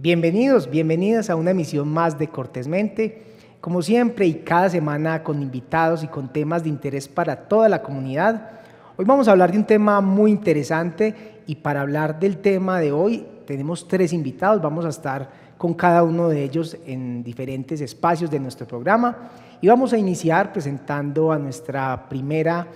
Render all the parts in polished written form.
Bienvenidos, bienvenidas a una emisión más de Cortésmente, como siempre y cada semana con invitados y con temas de interés para toda la comunidad. Hoy vamos a hablar de un tema muy interesante y para hablar del tema de hoy tenemos 3 invitados, vamos a estar con cada uno de ellos en diferentes espacios de nuestro programa y vamos a iniciar presentando a nuestra primera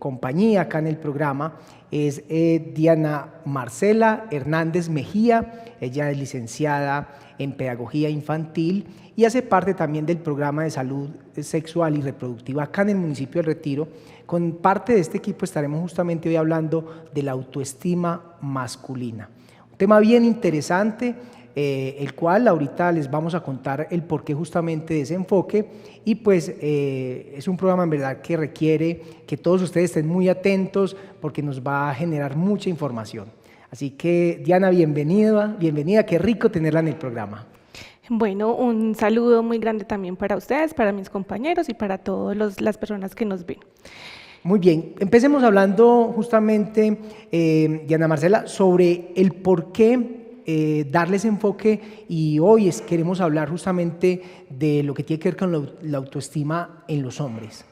compañía acá en el programa. Es Diana Marcela Hernández Mejía. Ella es licenciada en Pedagogía Infantil y hace parte también del programa de salud sexual y reproductiva acá en el municipio del Retiro. Con parte de este equipo estaremos justamente hoy hablando de la autoestima masculina. Un tema bien interesante, el cual ahorita les vamos a contar el porqué justamente de ese enfoque y pues es un programa en verdad que requiere que todos ustedes estén muy atentos porque nos va a generar mucha información. Así que Diana, bienvenida, qué rico tenerla en el programa. Bueno, un saludo muy grande también para ustedes, para mis compañeros y para todas las personas que nos ven. Muy bien, empecemos hablando justamente, Diana Marcela, sobre el por qué darles enfoque y hoy queremos hablar justamente de lo que tiene que ver con la autoestima en los hombres.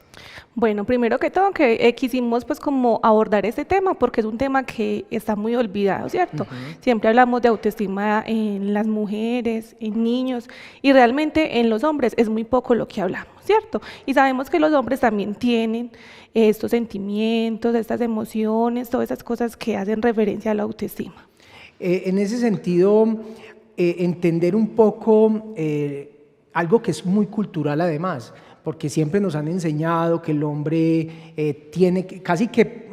Bueno, primero que todo quisimos pues como abordar este tema porque es un tema que está muy olvidado, ¿cierto? Siempre hablamos de autoestima en las mujeres, en niños y realmente en los hombres es muy poco lo que hablamos, ¿cierto? Y sabemos que los hombres también tienen estos sentimientos, estas emociones, todas esas cosas que hacen referencia a la autoestima. En ese sentido, entender un poco algo que es muy cultural además, porque siempre nos han enseñado que el hombre casi que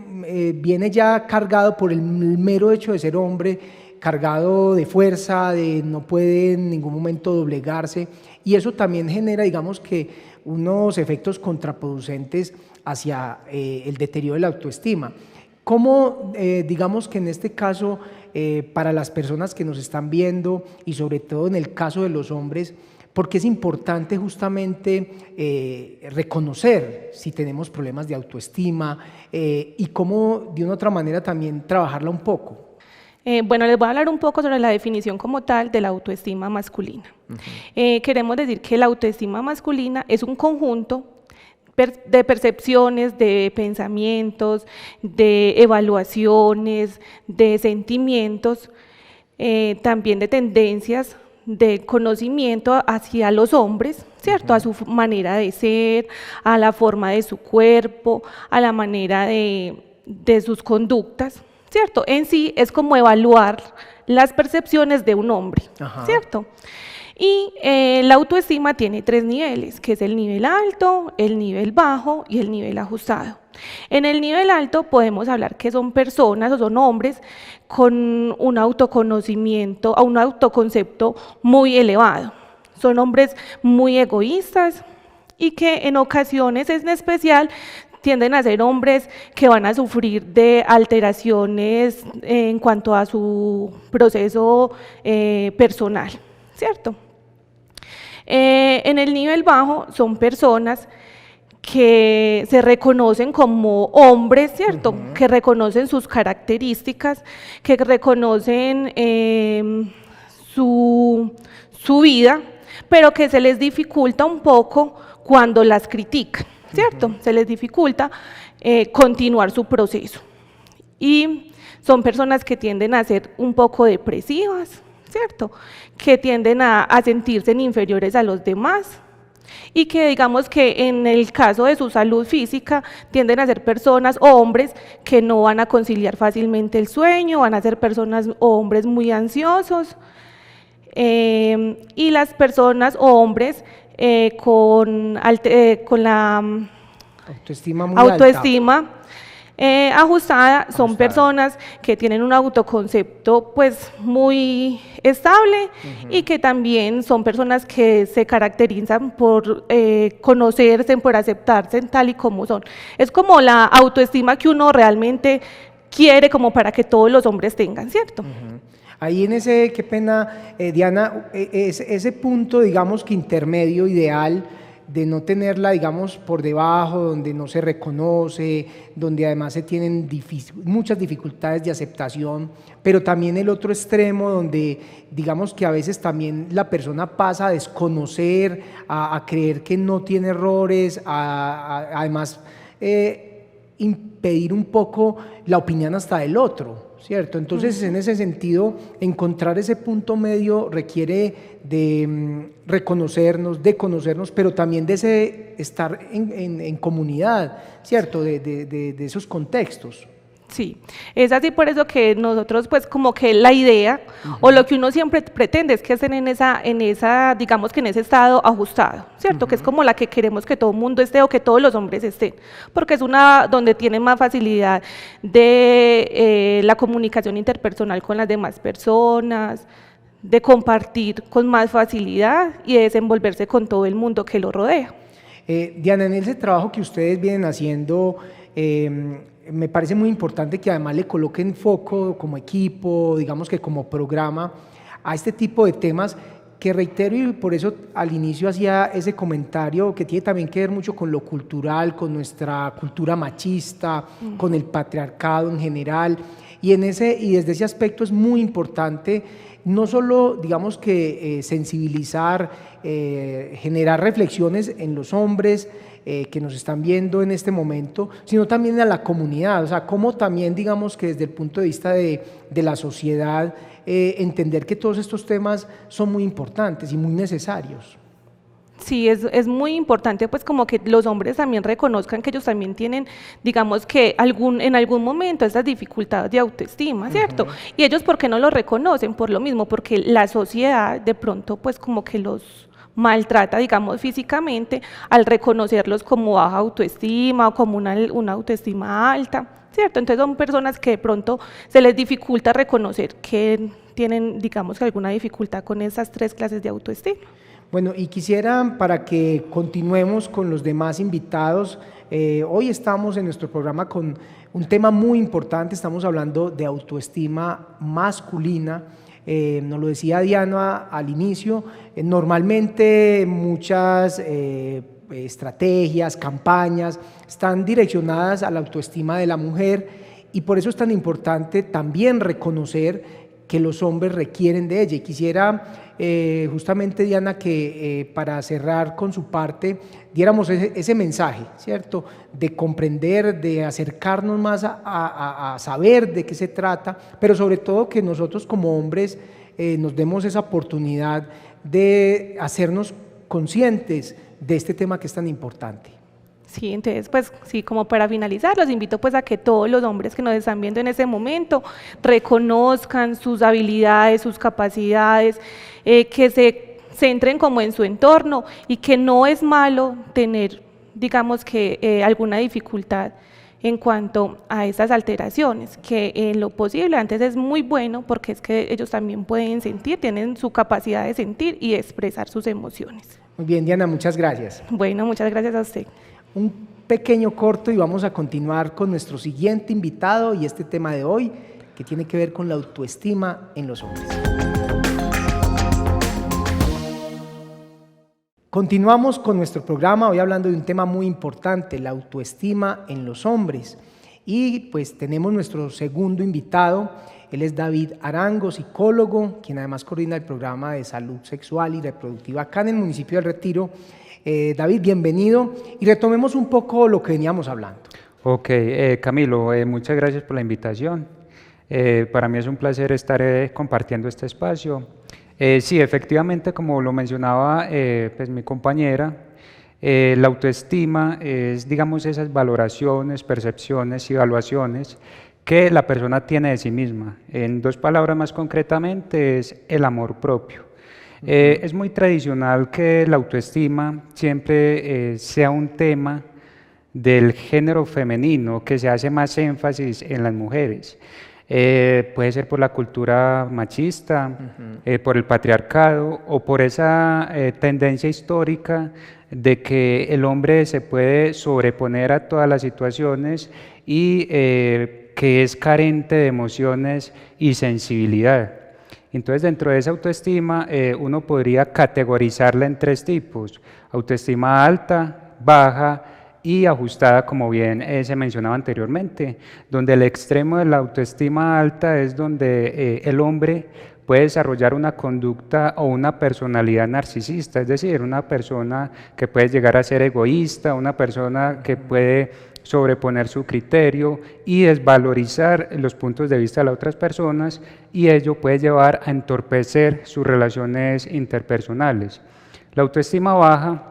viene ya cargado por el mero hecho de ser hombre, cargado de fuerza, de no puede en ningún momento doblegarse, y eso también genera, digamos que, unos efectos contraproducentes hacia el deterioro de la autoestima. ¿Cómo, digamos que en este caso, para las personas que nos están viendo y sobre todo en el caso de los hombres, porque es importante justamente reconocer si tenemos problemas de autoestima y cómo de una u otra manera también trabajarla un poco? Bueno, les voy a hablar un poco sobre la definición como tal de la autoestima masculina. Queremos decir que la autoestima masculina es un conjunto de percepciones, de pensamientos, de evaluaciones, de sentimientos, también de tendencias, de conocimiento hacia los hombres, ¿cierto? A su manera de ser, a la forma de su cuerpo, a la manera de sus conductas, ¿cierto? En sí es como evaluar las percepciones de un hombre, ¿cierto? Y la autoestima tiene 3 niveles, que es el nivel alto, el nivel bajo y el nivel ajustado. En el nivel alto podemos hablar que son personas o son hombres con un autoconocimiento, un autoconcepto muy elevado. Son hombres muy egoístas y que en ocasiones en especial tienden a ser hombres que van a sufrir de alteraciones en cuanto a su proceso personal, ¿cierto? En el nivel bajo son personas que se reconocen como hombres, ¿cierto? Que reconocen sus características, que reconocen su vida, pero que se les dificulta un poco cuando las critican, ¿cierto? Se les dificulta continuar su proceso. Y son personas que tienden a ser un poco depresivas, ¿cierto? Que tienden a sentirse inferiores a los demás y que digamos que en el caso de su salud física tienden a ser personas o hombres que no van a conciliar fácilmente el sueño, van a ser personas o hombres muy ansiosos y las personas o hombres con la autoestima muy autoestima ajustada son personas que tienen un autoconcepto pues muy estable y que también son personas que se caracterizan por conocerse, por aceptarse tal y como son. Es como la autoestima que uno realmente quiere como para que todos los hombres tengan, ¿cierto? Ahí en ese, qué pena, Diana, ese punto, digamos que intermedio, ideal, de no tenerla, digamos, por debajo, donde no se reconoce, donde además se tienen muchas dificultades de aceptación, pero también el otro extremo donde digamos que a veces también la persona pasa a desconocer, a creer que no tiene errores, además impedir un poco la opinión hasta del otro, ¿cierto? Entonces, en ese sentido, encontrar ese punto medio requiere de reconocernos, de conocernos, pero también de ese estar en comunidad, ¿cierto? De esos contextos. Sí, es así por eso que nosotros pues como que la idea o lo que uno siempre pretende es que estén en esa, digamos que en ese estado ajustado, ¿cierto? Que es como la que queremos que todo el mundo esté o que todos los hombres estén, porque es una donde tienen más facilidad de la comunicación interpersonal con las demás personas, de compartir con más facilidad y de desenvolverse con todo el mundo que lo rodea. Diana, en ese trabajo que ustedes vienen haciendo, me parece muy importante que además le coloquen foco como equipo, digamos que como programa, a este tipo de temas que reitero y por eso al inicio hacía ese comentario que tiene también que ver mucho con lo cultural, con nuestra cultura machista, con el patriarcado en general y desde ese aspecto es muy importante no solo digamos que sensibilizar, generar reflexiones en los hombres, que nos están viendo en este momento, sino también a la comunidad, o sea, cómo también digamos que desde el punto de vista de la sociedad, entender que todos estos temas son muy importantes y muy necesarios. Sí, es muy importante pues como que los hombres también reconozcan que ellos también tienen, digamos que en algún momento esas dificultades de autoestima, ¿cierto? Y ellos, ¿por qué no lo reconocen? Por lo mismo, porque la sociedad de pronto pues como que los maltrata, digamos, físicamente al reconocerlos como baja autoestima o como una autoestima alta, ¿cierto? Entonces son personas que de pronto se les dificulta reconocer que tienen, digamos, alguna dificultad con esas 3 clases de autoestima. Bueno, y quisiera para que continuemos con los demás invitados, hoy estamos en nuestro programa con un tema muy importante, estamos hablando de autoestima masculina. Nos lo decía Diana al inicio, normalmente muchas estrategias, campañas están direccionadas a la autoestima de la mujer y por eso es tan importante también reconocer que los hombres requieren de ella. Y quisiera justamente, Diana, que para cerrar con su parte, diéramos ese mensaje, ¿cierto? De comprender, de acercarnos más a saber de qué se trata, pero sobre todo que nosotros como hombres nos demos esa oportunidad de hacernos conscientes de este tema que es tan importante. Sí, entonces pues sí, como para finalizar, los invito pues a que todos los hombres que nos están viendo en ese momento reconozcan sus habilidades, sus capacidades, que se centren como en su entorno y que no es malo tener, digamos que alguna dificultad en cuanto a esas alteraciones, que en lo posible antes es muy bueno porque es que ellos también pueden sentir, tienen su capacidad de sentir y expresar sus emociones. Muy bien, Diana, muchas gracias. Bueno, muchas gracias a usted. Un pequeño corto y vamos a continuar con nuestro siguiente invitado y este tema de hoy que tiene que ver con la autoestima en los hombres. Continuamos con nuestro programa, hoy hablando de un tema muy importante, la autoestima en los hombres. Y pues tenemos nuestro segundo invitado, él es David Arango, psicólogo, quien además coordina el programa de salud sexual y reproductiva acá en el municipio del Retiro. David, bienvenido y retomemos un poco lo que veníamos hablando. Ok, Camilo, muchas gracias por la invitación. Para mí es un placer estar compartiendo este espacio. Sí, efectivamente, como lo mencionaba pues mi compañera, la autoestima es, digamos, esas valoraciones, percepciones y evaluaciones que la persona tiene de sí misma. En 2 palabras más concretamente es el amor propio. Es muy tradicional que la autoestima siempre sea un tema del género femenino, que se hace más énfasis en las mujeres. Puede ser por la cultura machista, por el patriarcado o por esa tendencia histórica de que el hombre se puede sobreponer a todas las situaciones y que es carente de emociones y sensibilidad. Entonces, dentro de esa autoestima, uno podría categorizarla en 3 tipos: autoestima alta, baja y ajustada, como bien se mencionaba anteriormente, donde el extremo de la autoestima alta es donde el hombre puede desarrollar una conducta o una personalidad narcisista, es decir, una persona que puede llegar a ser egoísta, una persona que puede sobreponer su criterio y desvalorizar los puntos de vista de las otras personas, y ello puede llevar a entorpecer sus relaciones interpersonales. La autoestima baja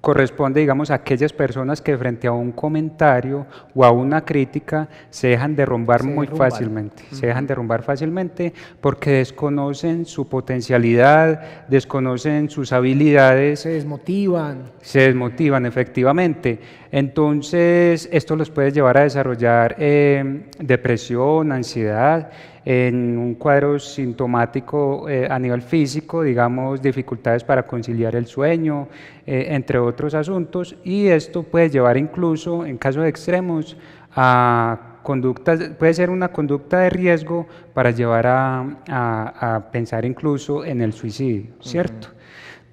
corresponde, digamos, a aquellas personas que frente a un comentario o a una crítica se dejan derrumbar muy fácilmente, se dejan derrumbar fácilmente porque desconocen su potencialidad, desconocen sus habilidades. Se desmotivan. Se desmotivan, efectivamente. Entonces, esto los puede llevar a desarrollar depresión, ansiedad, en un cuadro sintomático a nivel físico, digamos, dificultades para conciliar el sueño, entre otros asuntos, y esto puede llevar incluso, en casos extremos, a conductas, puede ser una conducta de riesgo para llevar a pensar incluso en el suicidio, ¿cierto?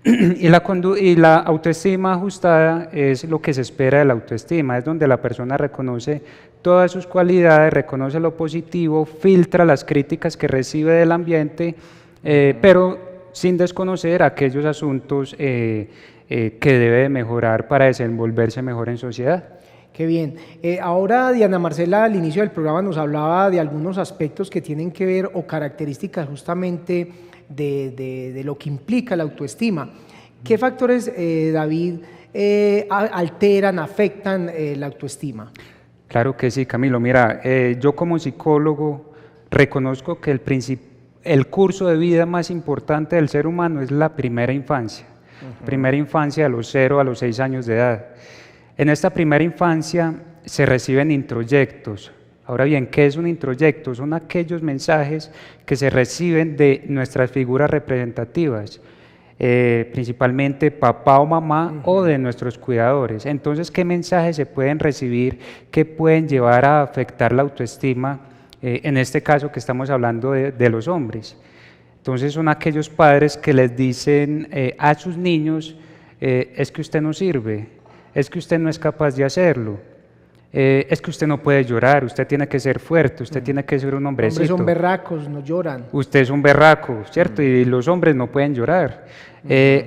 Y la autoestima ajustada es lo que se espera de la autoestima, es donde la persona reconoce todas sus cualidades, reconoce lo positivo, filtra las críticas que recibe del ambiente, pero sin desconocer aquellos asuntos que debe mejorar para desenvolverse mejor en sociedad. Qué bien. Ahora Diana Marcela al inicio del programa nos hablaba de algunos aspectos que tienen que ver o características justamente de lo que implica la autoestima. ¿Qué factores, David, alteran, afectan la autoestima? Claro que sí, Camilo. Mira, yo como psicólogo reconozco que el curso de vida más importante del ser humano es la primera infancia. Primera infancia de los 0 a los 6 años de edad. En esta primera infancia se reciben introyectos. Ahora bien, ¿qué es un introyecto? Son aquellos mensajes que se reciben de nuestras figuras representativas, principalmente papá o mamá o de nuestros cuidadores. Entonces, ¿qué mensajes se pueden recibir que pueden llevar a afectar la autoestima? En este caso que estamos hablando de los hombres. Entonces, son aquellos padres que les dicen a sus niños, es que usted no sirve, es que usted no es capaz de hacerlo. Es que usted no puede llorar, usted tiene que ser fuerte, usted tiene que ser un hombrecito. Los hombres son berracos, no lloran. Usted es un berraco, ¿cierto? Y los hombres no pueden llorar.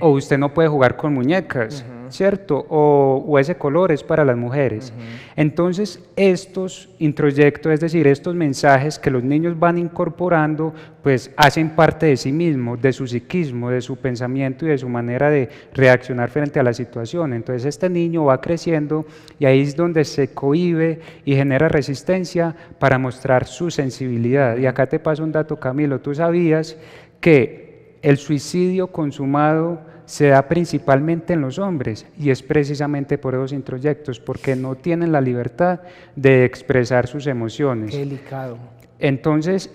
O usted no puede jugar con muñecas, ¿cierto? O ese color es para las mujeres. Entonces, estos introyectos, es decir, estos mensajes que los niños van incorporando, pues hacen parte de sí mismos, de su psiquismo, de su pensamiento y de su manera de reaccionar frente a la situación. Entonces, este niño va creciendo y ahí es donde se cohíbe y genera resistencia para mostrar su sensibilidad. Y acá te paso un dato, Camilo. ¿Tú sabías que el suicidio consumado se da principalmente en los hombres? Y es precisamente por esos introyectos, porque no tienen la libertad de expresar sus emociones. Qué delicado. Entonces,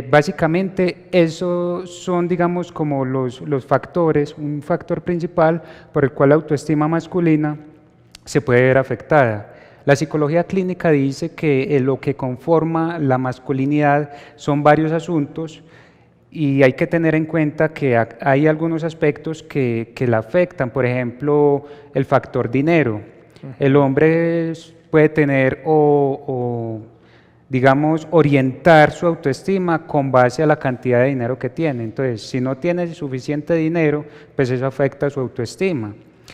básicamente, esos son, digamos, como los factores, un factor principal por el cual la autoestima masculina se puede ver afectada. La psicología clínica dice que lo que conforma la masculinidad son varios asuntos, y hay que tener en cuenta que hay algunos aspectos que la afectan. Por ejemplo, el factor dinero. El hombre puede tener digamos, orientar su autoestima con base a la cantidad de dinero que tiene. Entonces, si no tiene suficiente dinero, pues eso afecta su autoestima.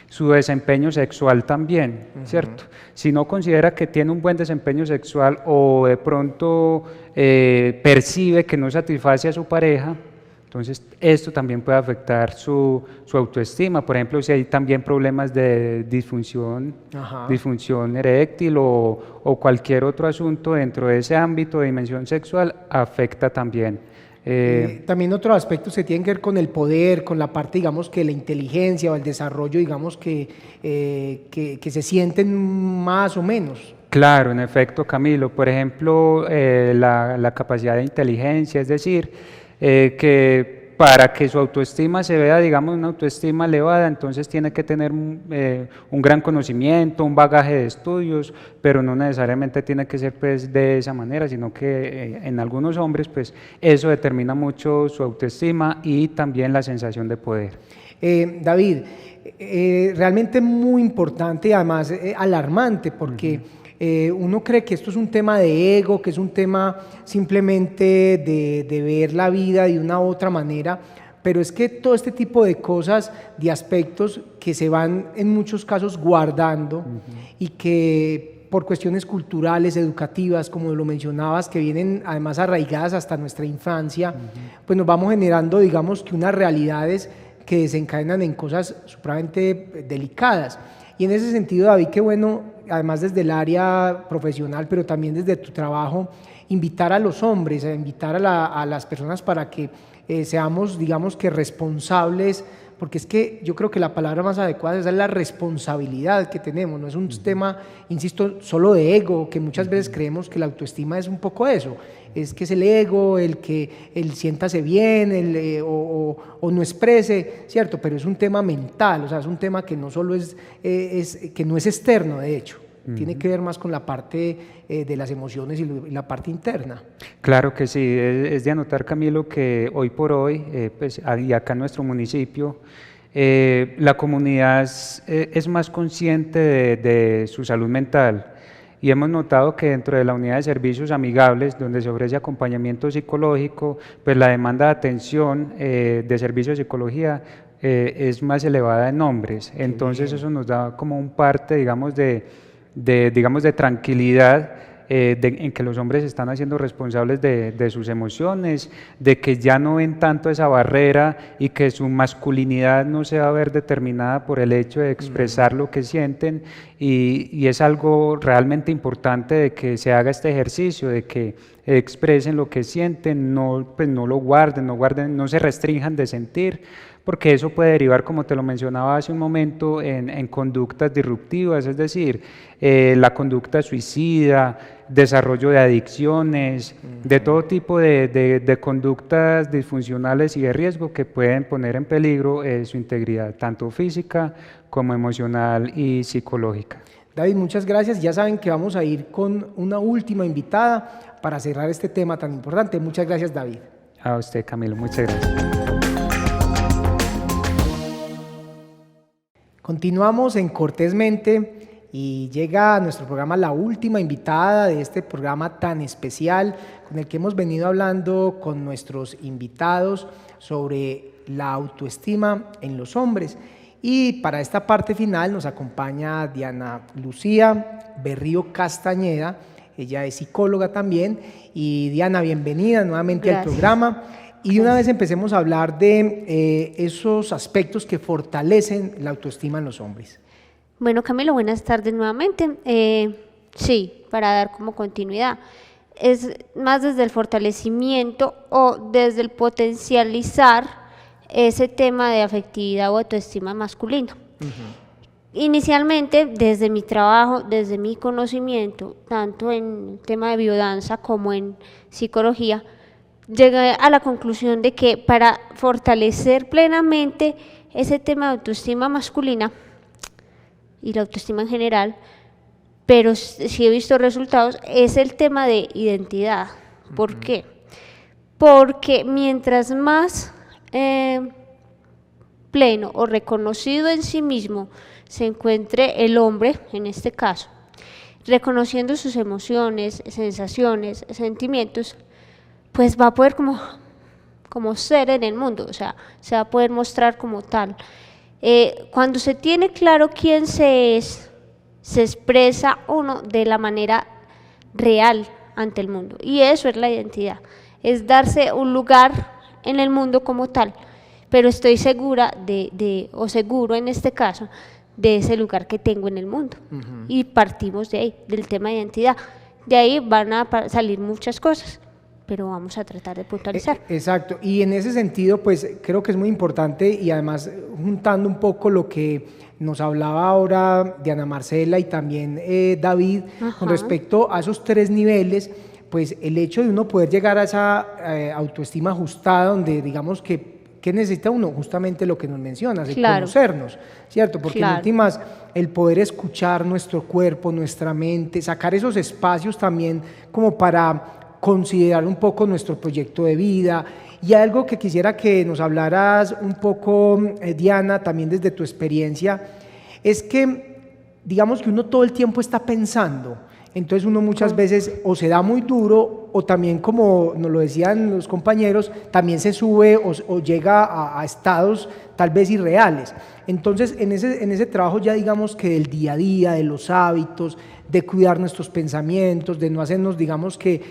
Su desempeño sexual también, ¿cierto? Si no considera que tiene un buen desempeño sexual o de pronto percibe que no satisface a su pareja, entonces esto también puede afectar su autoestima. Por ejemplo, si hay también problemas de disfunción eréctil o cualquier otro asunto dentro de ese ámbito de dimensión sexual, afecta también. También otros aspectos que tienen que ver con el poder, con la parte, digamos, que la inteligencia o el desarrollo, digamos, que se sienten más o menos. Claro, en efecto, Camilo. Por ejemplo, la capacidad de inteligencia, es decir, que para que su autoestima se vea, digamos, una autoestima elevada, entonces tiene que tener un gran conocimiento, un bagaje de estudios, pero no necesariamente tiene que ser pues de esa manera, sino que en algunos hombres pues eso determina mucho su autoestima y también la sensación de poder. David, realmente muy importante y además alarmante, porque uno cree que esto es un tema de ego, que es un tema simplemente de ver la vida de una u otra manera, pero es que todo este tipo de cosas, de aspectos que se van en muchos casos guardando y que por cuestiones culturales, educativas, como lo mencionabas, que vienen además arraigadas hasta nuestra infancia, pues nos vamos generando, digamos, que unas realidades que desencadenan en cosas supremamente delicadas. Y en ese sentido, David, qué bueno, además desde el área profesional, pero también desde tu trabajo, invitar a los hombres, a invitar a las personas para que seamos, digamos que responsables, porque es que yo creo que la palabra más adecuada es la responsabilidad que tenemos, no es un tema, insisto, solo de ego, que muchas veces creemos que la autoestima es un poco eso, es que es el ego, el que el siéntase bien, o no exprese, ¿cierto? Pero es un tema mental, o sea, es un tema que no solo que no es externo, de hecho. Tiene que ver más con la parte de las emociones y la parte interna. Claro que sí, es de anotar, Camilo, que hoy por hoy, pues, y acá en nuestro municipio, la comunidad es más consciente de su salud mental y hemos notado que dentro de la unidad de servicios amigables, donde se ofrece acompañamiento psicológico, pues la demanda de atención de servicio de psicología es más elevada en hombres. Entonces eso nos da como un parte, digamos, de tranquilidad en que los hombres están haciendo responsables de sus emociones, de que ya no ven tanto esa barrera y que su masculinidad no se va a ver determinada por el hecho de expresar lo que sienten y es algo realmente importante de que se haga este ejercicio, de que expresen lo que sienten, pues no lo guarden, no se restrinjan de sentir, porque eso puede derivar, como te lo mencionaba hace un momento, en conductas disruptivas, es decir, la conducta suicida, desarrollo de adicciones, de todo tipo de conductas disfuncionales y de riesgo que pueden poner en peligro su integridad, tanto física como emocional y psicológica. David, muchas gracias. Ya saben que vamos a ir con una última invitada para cerrar este tema tan importante. Muchas gracias, David. A usted, Camilo, muchas gracias. Continuamos en Cortésmente y llega a nuestro programa la última invitada de este programa tan especial con el que hemos venido hablando con nuestros invitados sobre la autoestima en los hombres. Y para esta parte final nos acompaña Diana Lucía Berrío Castañeda, ella es psicóloga también. Y Diana, bienvenida nuevamente al programa. Y de una vez empecemos a hablar de esos aspectos que fortalecen la autoestima en los hombres. Bueno, Camilo, buenas tardes nuevamente. Sí, para dar como continuidad, es más desde el fortalecimiento o desde el potencializar ese tema de afectividad o autoestima masculina. Inicialmente, desde mi trabajo, desde mi conocimiento, tanto en el tema de biodanza como en psicología, llegué a la conclusión de que para fortalecer plenamente ese tema de autoestima masculina y la autoestima en general, pero sí he visto resultados, es el tema de identidad. ¿Por qué? Porque mientras más pleno o reconocido en sí mismo se encuentre el hombre, en este caso, reconociendo sus emociones, sensaciones, sentimientos, pues va a poder como ser en el mundo, o sea, se va a poder mostrar como tal. Cuando se tiene claro quién se es, se expresa uno de la manera real ante el mundo, y eso es la identidad, es darse un lugar en el mundo como tal, pero estoy segura o seguro en este caso, de ese lugar que tengo en el mundo, y partimos de ahí, del tema de identidad. De ahí van a salir muchas cosas, pero vamos a tratar de puntualizar. Exacto, y en ese sentido, pues creo que es muy importante, y además juntando un poco lo que nos hablaba ahora Diana Marcela y también David, con respecto a esos 3 niveles, pues el hecho de uno poder llegar a esa autoestima ajustada, donde digamos que ¿qué necesita uno? Justamente lo que nos mencionas, el Claro. conocernos, ¿cierto? Porque en Claro. últimas, el poder escuchar nuestro cuerpo, nuestra mente, sacar esos espacios también como para considerar un poco nuestro proyecto de vida. Y algo que quisiera que nos hablaras un poco, Diana, también desde tu experiencia, es que digamos que uno todo el tiempo está pensando, entonces uno muchas veces o se da muy duro o también, como nos lo decían los compañeros, también se sube o llega a estados tal vez irreales. Entonces en ese trabajo ya digamos que del día a día, de los hábitos, de cuidar nuestros pensamientos, de no hacernos digamos que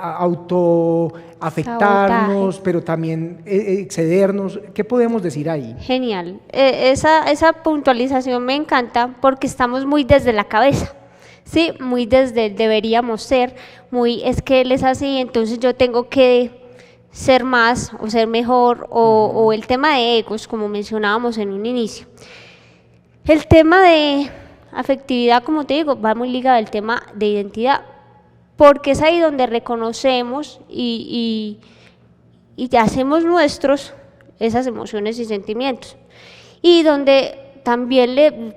autoafectarnos, Sabotaje. pero también excedernos, ¿qué podemos decir ahí? Genial. Esa puntualización me encanta porque estamos muy desde la cabeza, ¿sí? Muy desde el deberíamos ser, muy es que él es así, entonces yo tengo que ser más o ser mejor, o el tema de egos, como mencionábamos en un inicio. El tema de afectividad, como te digo, va muy ligado al tema de identidad, porque es ahí donde reconocemos y hacemos nuestros esas emociones y sentimientos, y donde también le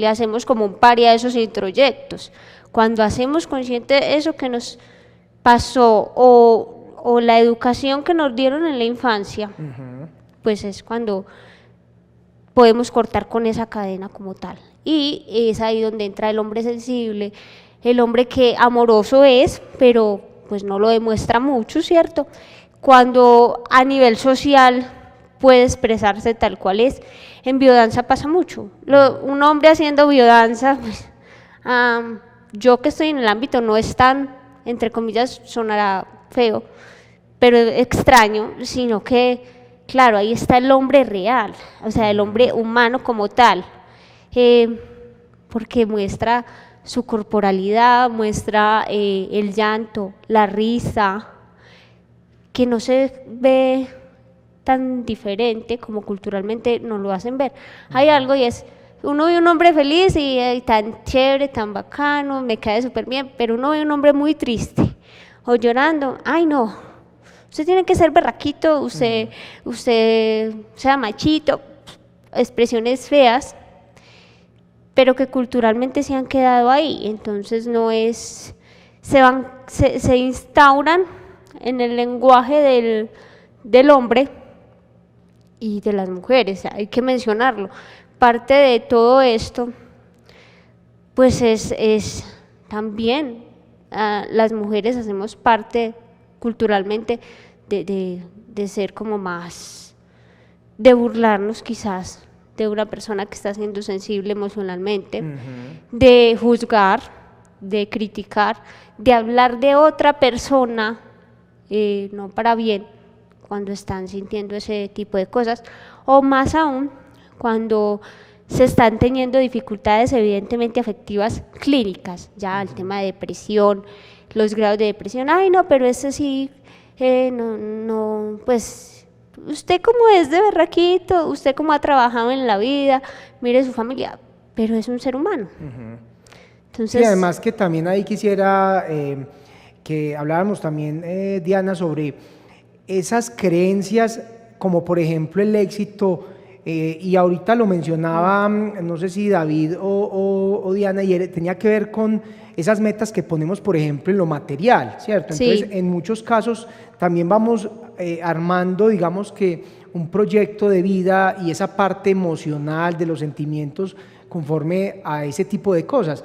hacemos como un paria a esos introyectos. Cuando hacemos consciente eso que nos pasó o la educación que nos dieron en la infancia, pues es cuando podemos cortar con esa cadena como tal. Y es ahí donde entra el hombre sensible, el hombre que amoroso es, pero pues no lo demuestra mucho, ¿cierto? Cuando a nivel social puede expresarse tal cual es. En biodanza pasa mucho. Un hombre haciendo biodanza, pues, yo que estoy en el ámbito no es tan, entre comillas, sonará feo, pero extraño, sino que, claro, ahí está el hombre real, o sea, el hombre humano como tal, porque muestra su corporalidad, muestra el llanto, la risa, que no se ve tan diferente como culturalmente nos lo hacen ver. Hay algo y es, uno ve un hombre feliz y tan chévere, tan bacano, me cae súper bien, pero uno ve un hombre muy triste o llorando, ay no, usted tiene que ser berraquito, usted sea machito, expresiones feas, pero que culturalmente se han quedado ahí, entonces no es, se instauran en el lenguaje del hombre y de las mujeres, hay que mencionarlo. Parte de todo esto, pues es también, las mujeres hacemos parte culturalmente de ser como más, de burlarnos quizás de una persona que está siendo sensible emocionalmente, de juzgar, de criticar, de hablar de otra persona, no para bien, cuando están sintiendo ese tipo de cosas, o más aún cuando se están teniendo dificultades evidentemente afectivas clínicas, ya el tema de depresión, los grados de depresión, ay no, pero ese sí, no, pues usted como es de berraquito, usted como ha trabajado en la vida, mire su familia, pero es un ser humano. Entonces, Sí, además que también ahí quisiera que habláramos también, Diana, sobre esas creencias, como por ejemplo el éxito, y ahorita lo mencionaba, no sé si David o Diana, y tenía que ver con esas metas que ponemos, por ejemplo, en lo material, ¿cierto? Entonces, sí. en muchos casos también vamos armando, digamos que un proyecto de vida y esa parte emocional de los sentimientos conforme a ese tipo de cosas,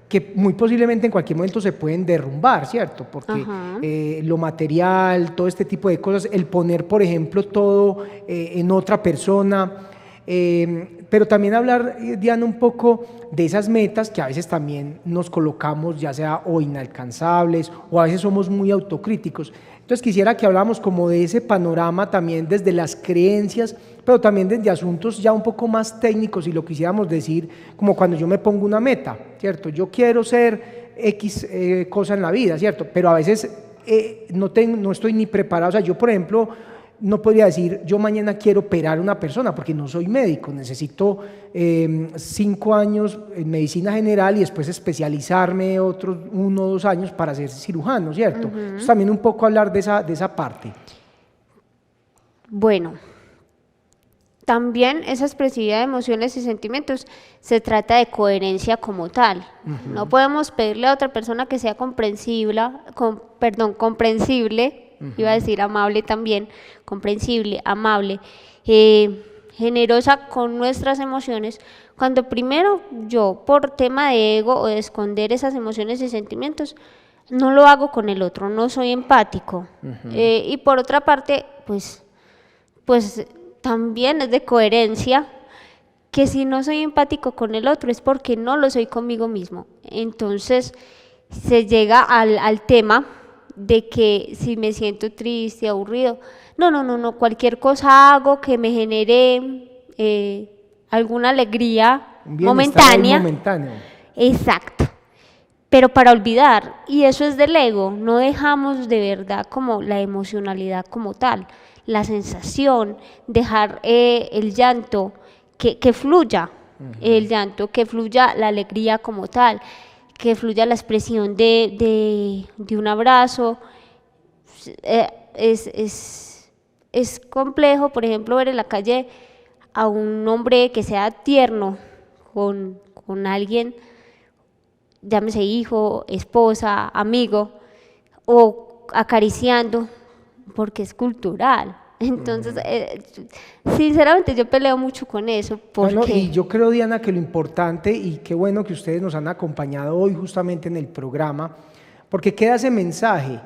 que muy posiblemente en cualquier momento se pueden derrumbar, ¿cierto? Porque lo material, todo este tipo de cosas, el poner, por ejemplo, todo en otra persona, pero también hablar, Diana, un poco de esas metas que a veces también nos colocamos, ya sea o inalcanzables, o a veces somos muy autocríticos. Entonces quisiera que habláramos como de ese panorama también desde las creencias, pero también desde asuntos ya un poco más técnicos, si lo quisiéramos decir, como cuando yo me pongo una meta, ¿cierto? Yo quiero ser X cosa en la vida, ¿cierto? Pero a veces no estoy ni preparado, o sea, yo por ejemplo no podría decir, yo mañana quiero operar a una persona, porque no soy médico, necesito 5 años en medicina general y después especializarme otros 1 o 2 años para ser cirujano, ¿cierto? Entonces, también un poco hablar de esa parte. Bueno, también esa expresividad de emociones y sentimientos se trata de coherencia como tal. No podemos pedirle a otra persona que sea comprensible, iba a decir amable también, comprensible, amable, generosa con nuestras emociones, cuando primero yo, por tema de ego o de esconder esas emociones y sentimientos, no lo hago con el otro, no soy empático. Y por otra parte, pues también es de coherencia que si no soy empático con el otro es porque no lo soy conmigo mismo. Entonces se llega al tema de que si me siento triste, aburrido, no, cualquier cosa hago que me genere alguna alegría momentánea. Exacto. Pero para olvidar, y eso es del ego, no dejamos de verdad como la emocionalidad como tal, la sensación, dejar el llanto que fluya, el llanto, que fluya la alegría como tal, que fluya la expresión de un abrazo. Es complejo, por ejemplo, ver en la calle a un hombre que sea tierno con alguien, llámese hijo, esposa, amigo, o acariciando, porque es cultural. Entonces, sinceramente yo peleo mucho con eso. Porque... Bueno, y yo creo, Diana, que lo importante, y qué bueno que ustedes nos han acompañado hoy justamente en el programa, porque queda ese mensaje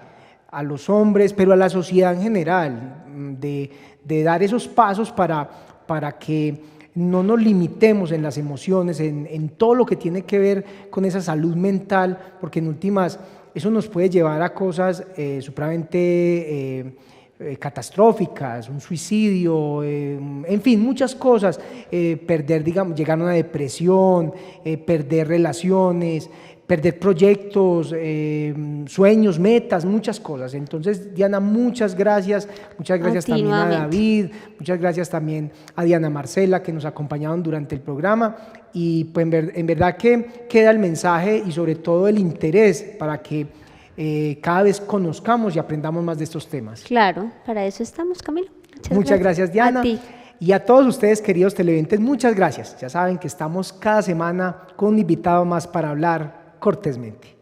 a los hombres, pero a la sociedad en general, de dar esos pasos para que no nos limitemos en las emociones, en todo lo que tiene que ver con esa salud mental, porque en últimas eso nos puede llevar a cosas supremamente catastróficas, un suicidio, en fin, muchas cosas, perder, digamos, llegar a una depresión, perder relaciones, perder proyectos, sueños, metas, muchas cosas. Entonces, Diana, muchas gracias también a David, muchas gracias también a Diana Marcela, que nos acompañaron durante el programa, y pues en verdad que queda el mensaje y sobre todo el interés para que cada vez conozcamos y aprendamos más de estos temas. Claro, para eso estamos, Camilo. Muchas gracias, Diana. A ti. Y a todos ustedes, queridos televidentes, muchas gracias. Ya saben que estamos cada semana con un invitado más para hablar cortésmente.